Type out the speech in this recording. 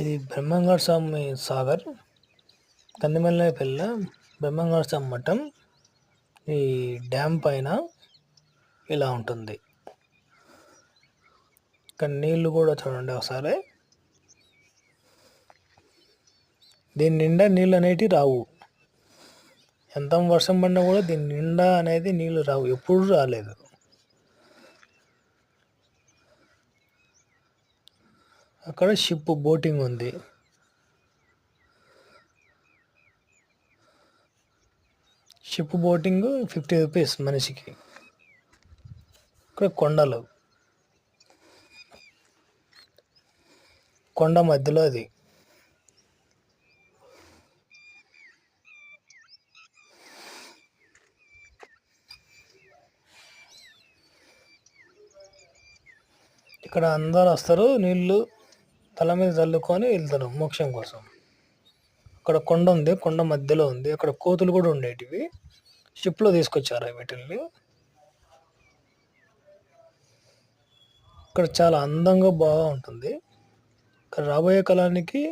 ఇది బ్రహ్మంగార స్వామి సాగర్ కందిమల్లపల్లి బ్రహ్మంగార స్వామి మఠం. ఈ డ్యామ్ పైన ఇలా ఉంటుంది. ఇక్కడ నీళ్లు కూడా చూడండి ఒకసారి. దీని నిండా నీళ్ళు అనేటివి రావు. ఎంత వర్షం పడినా కూడా దీని నిండా అనేది నీళ్లు రావు, ఎప్పుడు రాలేదు. అక్కడ షిప్ బోటింగ్ ఉంది. షిప్ బోటింగ్ 50 రూపీస్ మనిషికి. ఇక్కడ కొండలు, కొండ మధ్యలో అది. ఇక్కడ అందరు వస్తారు, నీళ్లు తల మీద చల్లుకొని వెళ్తారు మోక్షం కోసం. అక్కడ కొండ ఉంది, కొండ మధ్యలో ఉంది. అక్కడ కోతులు కూడా ఉండేటివి, షిప్లో తీసుకొచ్చారు వీటిల్ని. ఇక్కడ చాలా అందంగా బాగా ఉంటుంది. ఇక్కడ రాబోయే కాలానికి